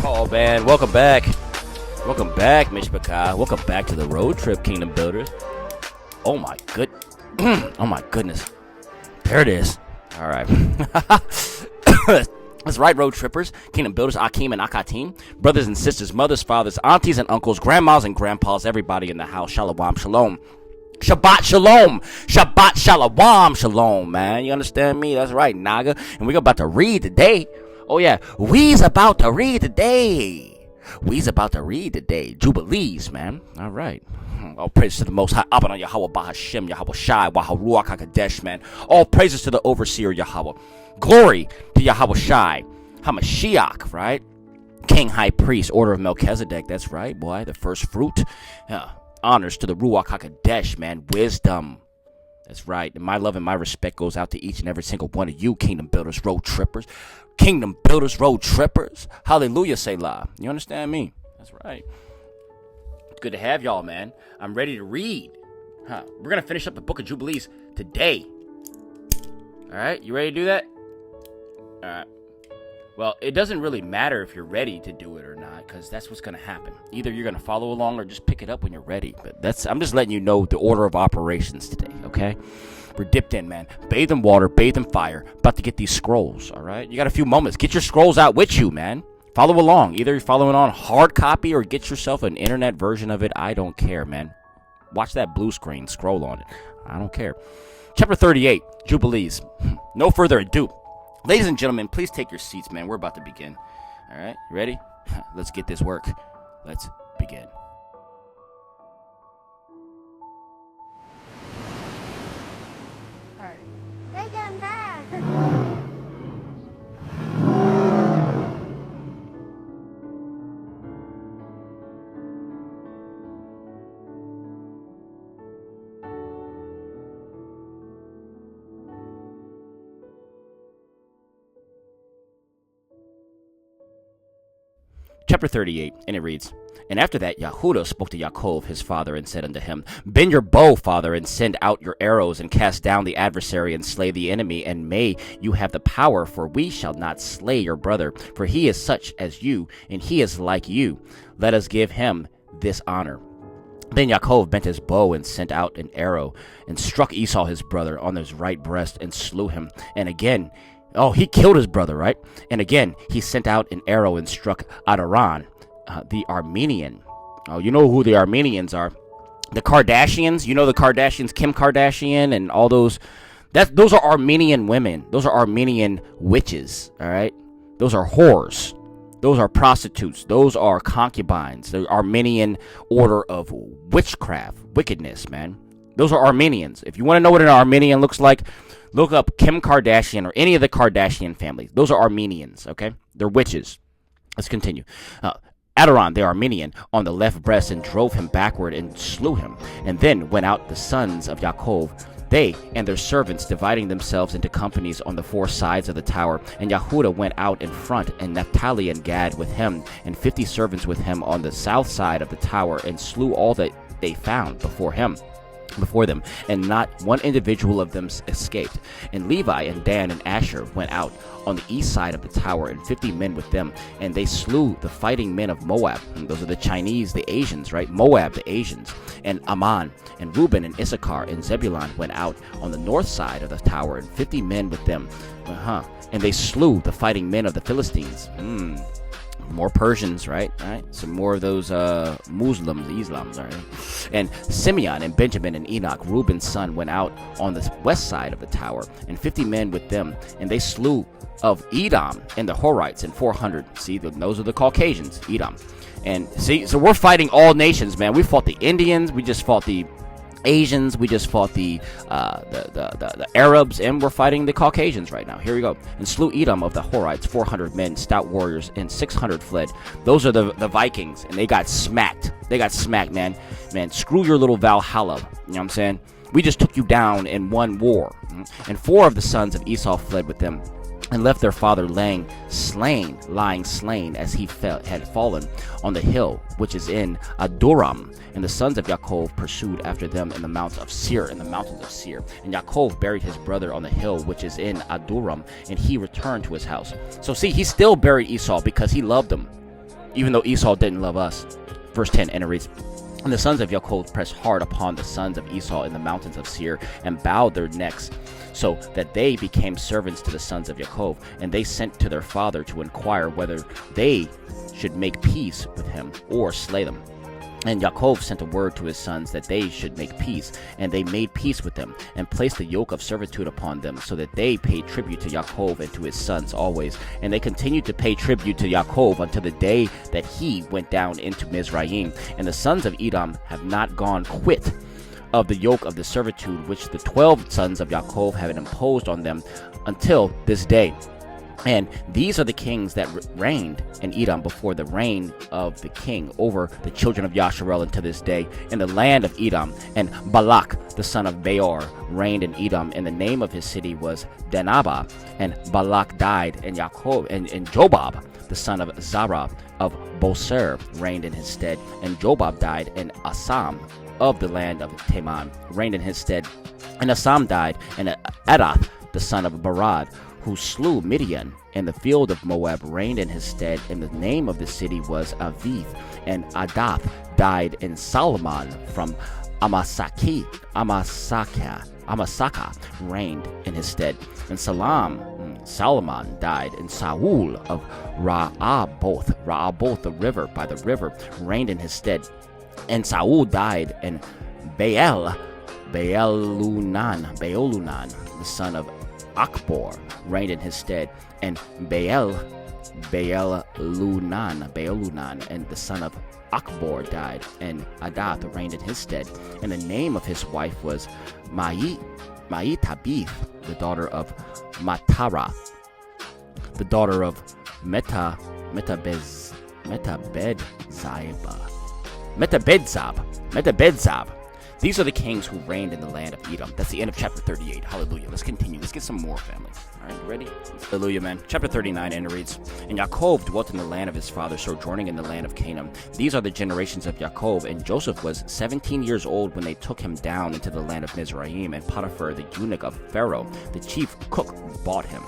Oh man, welcome back. Welcome back, Mishpachah. Welcome back to the road trip, Kingdom Builders. Oh my oh my goodness. There it is. All right. That's right, road trippers, Kingdom Builders, Akeem and Akatim, brothers and sisters, mothers, fathers, aunties and uncles, grandmas and grandpas, everybody in the house. Shalom, shalom. Shabbat shalom. Shabbat shalom, shalom, man. You understand me? That's right, Naga. And we're about to read today. Oh, yeah. We's about to read today. Jubilees, man. All right. All praises to the Most High, Abba Yahweh, Bahashem, Yahweh Shai, Waha Ruach HaKadosh, man. All praises to the Overseer Yahweh. Glory to Yahweh Shai, Hamashiach, right? King, High Priest, Order of Melchizedek. That's right, boy. The first fruit. Honors to the Ruach HaKadosh, man. Wisdom. That's right. And my love and my respect goes out to each and every single one of you, Kingdom Builders, Road Trippers. Kingdom Builders, Road Trippers. Hallelujah, Selah. You understand me? That's right. Good to have y'all, man. I'm ready to read. We're going to finish up the book of Jubilees today. All right? You ready to do that? All right. Well, it doesn't really matter if you're ready to do it or not, because that's what's going to happen. Either you're going to follow along or just pick it up when you're ready. But I'm just letting you know the order of operations today, okay? We're dipped in, man. Bathe in water, bathe in fire. About to get these scrolls, all right? You got a few moments. Get your scrolls out with you, man. Follow along. Either you're following on hard copy or get yourself an internet version of it. I don't care, man. Watch that blue screen. Scroll on it. I don't care. Chapter 38, Jubilees. No further ado. Ladies and gentlemen, please take your seats, man. We're about to begin. All right? You ready? Let's get this work. Let's begin. All right. Take them back. Chapter 38, and it reads, And after that Yahudah spoke to Yaakov his father, and said unto him, Bend your bow, father, and send out your arrows, and cast down the adversary, and slay the enemy, and may you have the power, for we shall not slay your brother, for he is such as you, and he is like you. Let us give him this honor. Then Yaakov bent his bow and sent out an arrow, and struck Esau his brother on his right breast, and slew him. And again, he killed his brother, right? And again, he sent out an arrow and struck Adaran, the Armenian. Oh, you know who the Armenians are. The Kardashians. You know the Kardashians, Kim Kardashian and all those. Those are Armenian women. Those are Armenian witches, all right? Those are whores. Those are prostitutes. Those are concubines. The Armenian order of witchcraft, wickedness, man. Those are Armenians. If you want to know what an Armenian looks like, look up Kim Kardashian or any of the Kardashian families. Those are Armenians, okay? They're witches. Let's continue. Adaron, the Armenian, on the left breast, and drove him backward and slew him. And then went out the sons of Yaakov, they and their servants, dividing themselves into companies on the four sides of the tower. And Yahudah went out in front, and Naphtali and Gad with him, and 50 servants with him on the south side of the tower, and slew all that they found before them, and not one individual of them escaped. And Levi and Dan and Asher went out on the east side of the tower, and 50 men with them, and they slew the fighting men of Moab. And those are the Chinese, the Asians, right? Moab, the Asians. And Ammon, and Reuben, and Issachar, and Zebulun went out on the north side of the tower, and 50 men with them. And they slew the fighting men of the Philistines. More Persians, right? Some more of those Muslims, Islams, all right? And Simeon and Benjamin and Enoch, Reuben's son, went out on the west side of the tower, and 50 men with them, and they slew of Edom and the Horites, and 400. See, those are the Caucasians, Edom. And see, so we're fighting all nations, man. We fought the Indians, we just fought the Asians, we just fought the Arabs, and we're fighting the Caucasians right now. Here we go. And slew Edom of the Horites, 400 men, stout warriors, and 600 fled. Those are the Vikings, and they got smacked. They got smacked, man. Man, screw your little Valhalla. You know what I'm saying? We just took you down in one war. And 4 of the sons of Esau fled with them, and left their father lying slain as he had fallen on the hill which is in Aduram. And the sons of Yaakov pursued after them in the mountains of Seir. And Yaakov buried his brother on the hill which is in Aduram, and he returned to his house. So see, he still buried Esau because he loved him. even though Esau didn't love us. Verse 10, and it reads, and the sons of Yaakov pressed hard upon the sons of Esau in the mountains of Seir, and bowed their necks, so that they became servants to the sons of Yaakov. And they sent to their father to inquire whether they should make peace with him or slay them. And Yaakov sent a word to his sons that they should make peace, and they made peace with them, and placed the yoke of servitude upon them, so that they paid tribute to Yaakov and to his sons always. And they continued to pay tribute to Yaakov until the day that he went down into Mizraim. And the sons of Edom have not gone quit of the yoke of the servitude which the 12 sons of Yaakov have imposed on them until this day. And these are the kings that reigned in Edom before the reign of the king over the children of Yasharel unto this day in the land of Edom. And Balak, the son of Beor, reigned in Edom, and the name of his city was Danabah. And Balak died, and Yaakov and Jobab, the son of Zerah of Boser, reigned in his stead. And Jobab died, and Asam of the land of Teman reigned in his stead. And Asam died, and Adath, the son of Barad, who slew Midian in the field of Moab, reigned in his stead, and the name of the city was Avith. And Adath died, and Solomon from Amasaka reigned in his stead. And Solomon died, and Saul of Ra'aboth the river, by the river, reigned in his stead. And Saul died, and Bealunan, the son of Akbor, reigned in his stead. And Bealunan, and the son of Akbor died, and Adath reigned in his stead. And the name of his wife was Maitabith, the daughter of Matara, the daughter of Metabedzab. These are the kings who reigned in the land of Edom. That's the end of chapter 38. Hallelujah. Let's continue. Let's get some more, family. All right, you ready? Hallelujah, man. Chapter 39, and it reads, and Yaakov dwelt in the land of his father, sojourning in the land of Canaan. These are the generations of Yaakov. And Joseph was 17 years old when they took him down into the land of Mizraim. And Potiphar, the eunuch of Pharaoh, the chief cook, bought him.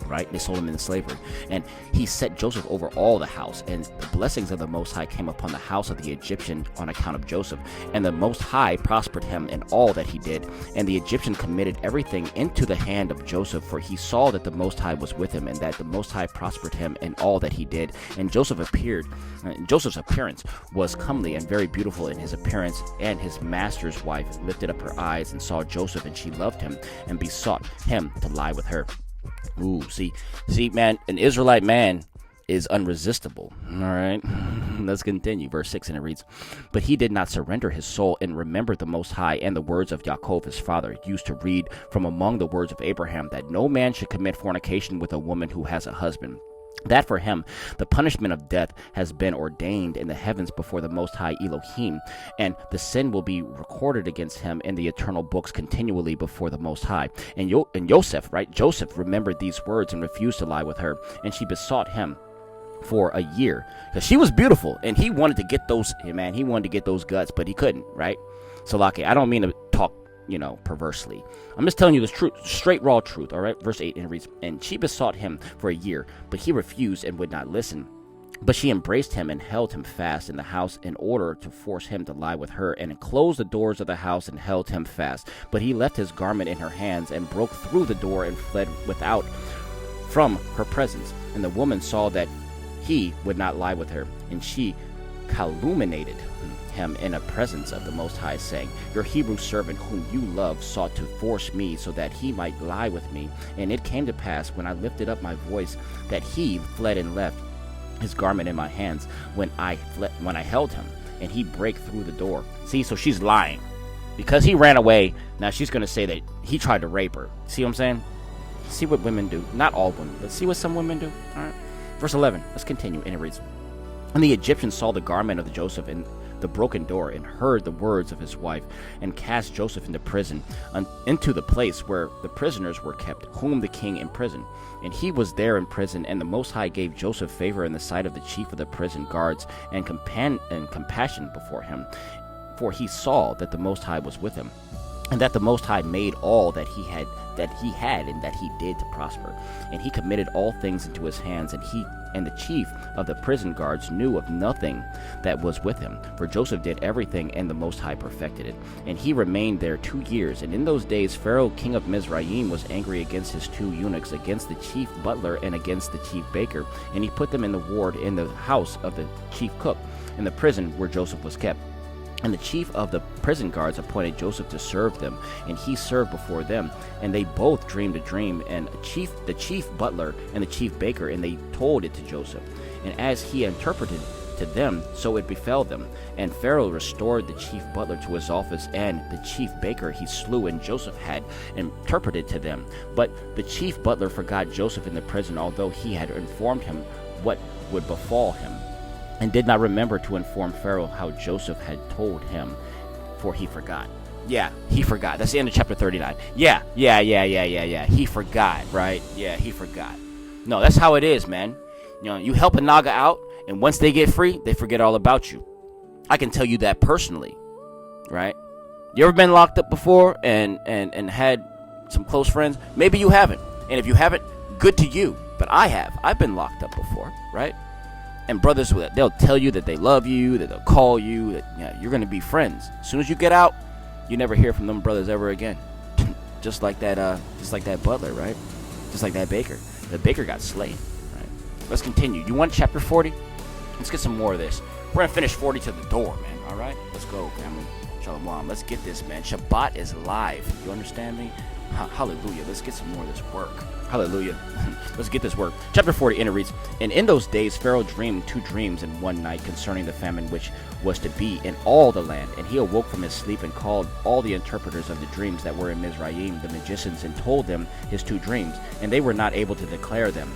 Right? They sold him into slavery. And he set Joseph over all the house. And the blessings of the Most High came upon the house of the Egyptian on account of Joseph. And the Most High prospered him in all that he did. And the Egyptian committed everything into the hand of Joseph, for he saw that the Most High was with him, and that the Most High prospered him in all that he did. And Joseph's appearance was comely and very beautiful in his appearance. And his master's wife lifted up her eyes and saw Joseph, and she loved him and besought him to lie with her. Ooh, see, man, an Israelite man is unresistible. All right, let's continue. Verse 6, and it reads, but he did not surrender his soul and remembered the Most High and the words of Yaakov his father, used to read from among the words of Abraham, that no man should commit fornication with a woman who has a husband. That for him the punishment of death has been ordained in the heavens before the Most High Elohim, and the sin will be recorded against him in the eternal books continually before the Most High. And Joseph remembered these words and refused to lie with her, and she besought him for a year, because she was beautiful, and he wanted to get those guts, but he couldn't, right? So, Laki, I don't mean to talk perversely. I'm just telling you the truth, straight raw truth, all right? Verse 8, and it reads, and she besought him for a year, but he refused and would not listen. But she embraced him and held him fast in the house in order to force him to lie with her, and closed the doors of the house and held him fast. But he left his garment in her hands and broke through the door and fled without from her presence. And the woman saw that he would not lie with her, and she calumniated him in the presence of the Most High, saying, your Hebrew servant whom you love sought to force me so that he might lie with me. And it came to pass, when I lifted up my voice, that he fled and left his garment in my hands when I held him, and he brake through the door. See, so she's lying. Because he ran away, now she's going to say that he tried to rape her. See what I'm saying? See what women do. Not all women, but see what some women do. All right. Verse 11. Let's continue. And it reads, and the Egyptian saw the garment of Joseph in the broken door, and heard the words of his wife, and cast Joseph into prison, into the place where the prisoners were kept, whom the king imprisoned. And he was there in prison, and the Most High gave Joseph favor in the sight of the chief of the prison guards, and compassion before him, for he saw that the Most High was with him, and that the Most High made all that he had and that he did to prosper. And he committed all things into his hands, and he And the chief of the prison guards knew of nothing that was with him, for Joseph did everything, and the Most High perfected it. And he remained there 2 years. And in those days Pharaoh king of Mizraim was angry against his 2 eunuchs, against the chief butler and against the chief baker. And he put them in the ward in the house of the chief cook, in the prison where Joseph was kept. And the chief of the prison guards appointed Joseph to serve them, and he served before them. And they both dreamed a dream, and the chief butler and the chief baker, and they told it to Joseph. And as he interpreted to them, so it befell them. And Pharaoh restored the chief butler to his office, and the chief baker he slew, and Joseph had interpreted to them. But the chief butler forgot Joseph in the prison, although he had informed him what would befall him, and did not remember to inform Pharaoh how Joseph had told him, for he forgot. Yeah, he forgot. That's the end of chapter 39. Yeah. He forgot, right? Yeah, he forgot. No, that's how it is, man. You know, you help a Naga out, and once they get free, they forget all about you. I can tell you that personally, right? You ever been locked up before and had some close friends? Maybe you haven't. And if you haven't, good to you. But I have. I've been locked up before, right? And brothers, they'll tell you that they love you, that they'll call you, that you're going to be friends. As soon as you get out, you never hear from them brothers ever again. just like that butler, right? Just like that baker. The baker got slain, right? Let's continue. You want chapter 40? Let's get some more of this. We're going to finish 40 to the door, man. All right? Let's go, family. Shalom. Let's get this, man. Shabbat is live. You understand me? Hallelujah. Let's get some more of this work. Hallelujah. Let's get this work. Chapter 40, and it reads, And in those days Pharaoh dreamed 2 dreams in one night concerning the famine which was to be in all the land. And he awoke from his sleep and called all the interpreters of the dreams that were in Mizraim, the magicians, and told them his 2 dreams, and they were not able to declare them.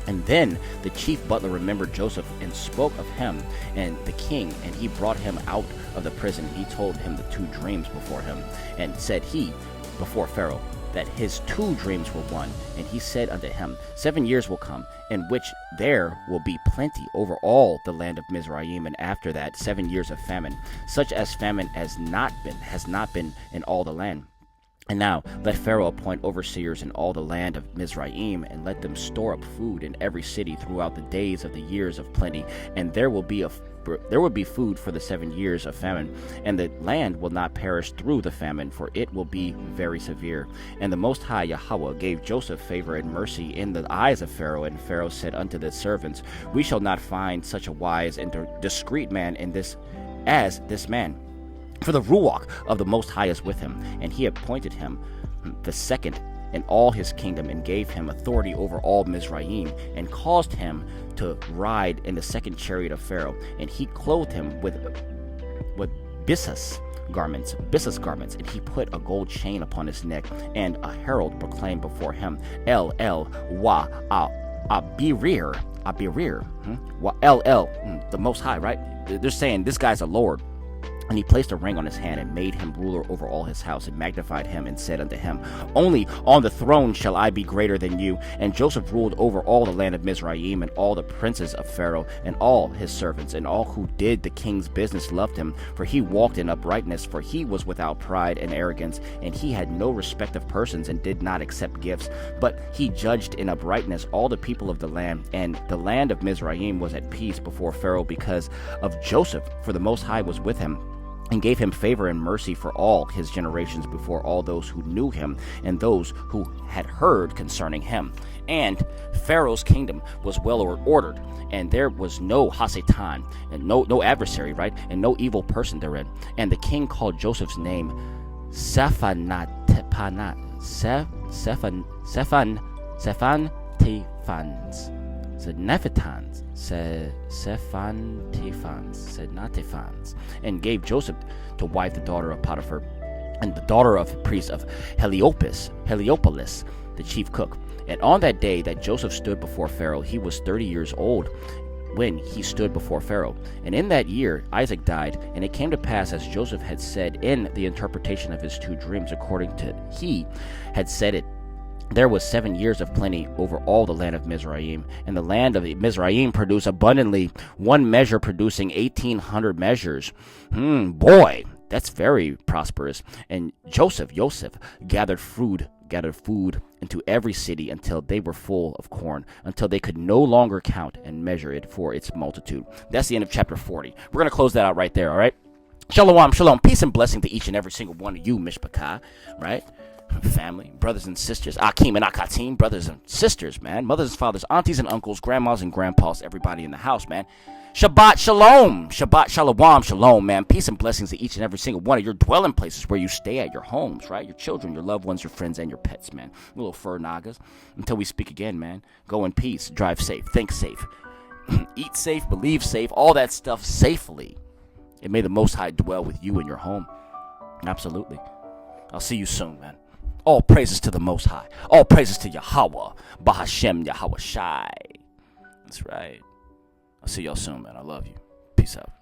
And then the chief butler remembered Joseph and spoke of him and the king, and he brought him out of the prison. He told him the 2 dreams before him, and said he before Pharaoh that his 2 dreams were one. And he said unto him, 7 years will come, in which there will be plenty over all the land of Mizraim, and after that 7 years of famine, such as famine has not been in all the land. And now let Pharaoh appoint overseers in all the land of Mizraim, and let them store up food in every city throughout the days of the years of plenty, and there will be food for the 7 years of famine, and the land will not perish through the famine, for it will be very severe. And the Most High Yahweh gave Joseph favor and mercy in the eyes of Pharaoh, and Pharaoh said unto the servants, We shall not find such a wise and discreet man in this as this man. For the Ruach of the Most High is with him, and he appointed him the second in all his kingdom, and gave him authority over all Mizraim, and caused him to ride in the second chariot of Pharaoh. And he clothed him with byssus garments, and he put a gold chain upon his neck, and a herald proclaimed before him, El wa abirir, wa the Most High, right? They're saying this guy's a lord. And he placed a ring on his hand, and made him ruler over all his house, and magnified him, and said unto him, Only on the throne shall I be greater than you. And Joseph ruled over all the land of Mizraim, and all the princes of Pharaoh, and all his servants, and all who did the king's business loved him, for he walked in uprightness, for he was without pride and arrogance, and he had no respect of persons, and did not accept gifts. But he judged in uprightness all the people of the land, and the land of Mizraim was at peace before Pharaoh because of Joseph, for the Most High was with him, and gave him favor and mercy for all his generations before all those who knew him, and those who had heard concerning him. And Pharaoh's kingdom was well ordered, and there was no Hasatan, and no adversary, right, and no evil person therein. And the king called Joseph's name Sephan-Tephans, and gave Joseph to wife the daughter of Potiphar, and the daughter of the priest of Heliopolis, the chief cook. And on that day that Joseph stood before Pharaoh, he was 30 years old when he stood before Pharaoh. And in that year Isaac died, and it came to pass as Joseph had said in the interpretation of his 2 dreams, according to he had said it. There was 7 years of plenty over all the land of Mizraim, and the land of Mizraim produced abundantly, one measure producing 1,800 measures. Boy, that's very prosperous. And Joseph gathered food gathered food into every city until they were full of corn, until they could no longer count and measure it for its multitude. That's the end of chapter 40. We're going to close that out right there, all right? Shalom, shalom, peace and blessing to each and every single one of you, Mishpachah, right? Family, brothers and sisters, Akim and Akatim, brothers and sisters, man, mothers and fathers, aunties and uncles, grandmas and grandpas, everybody in the house, man. Shabbat shalom, Shabbat shalom, shalom, man. Peace and blessings to each and every single one of your dwelling places where you stay at, your homes, right? Your children, your loved ones, your friends, and your pets, man. Little fur nagas. Until we speak again, man. Go in peace, drive safe, think safe, eat safe, believe safe, all that stuff safely. And may the Most High dwell with you in your home. Absolutely. I'll see you soon, man. All praises to the Most High. All praises to Yahweh. Bahashem Yahweh Shai. That's right. I'll see y'all soon, man. I love you. Peace out.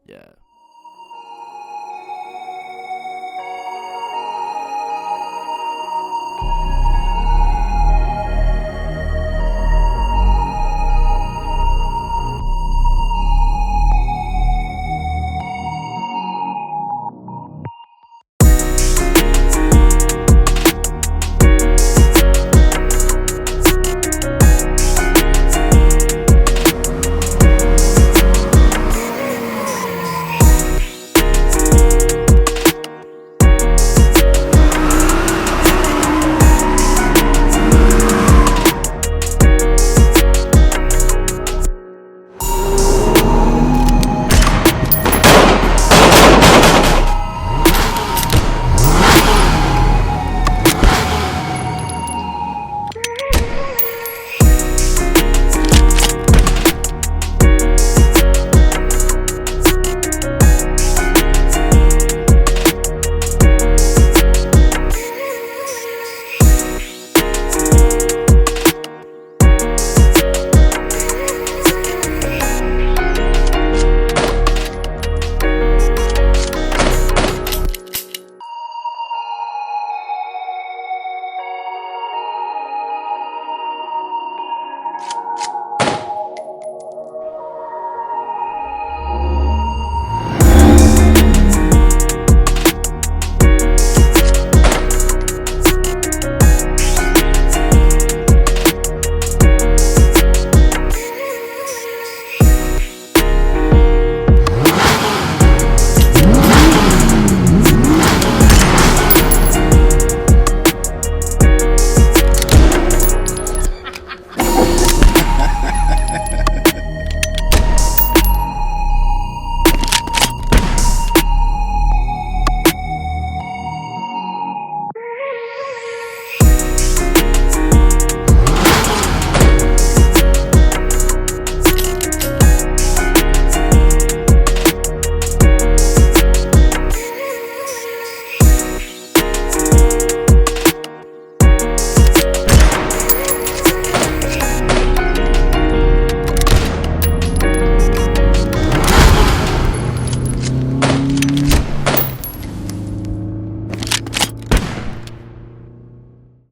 Yeah.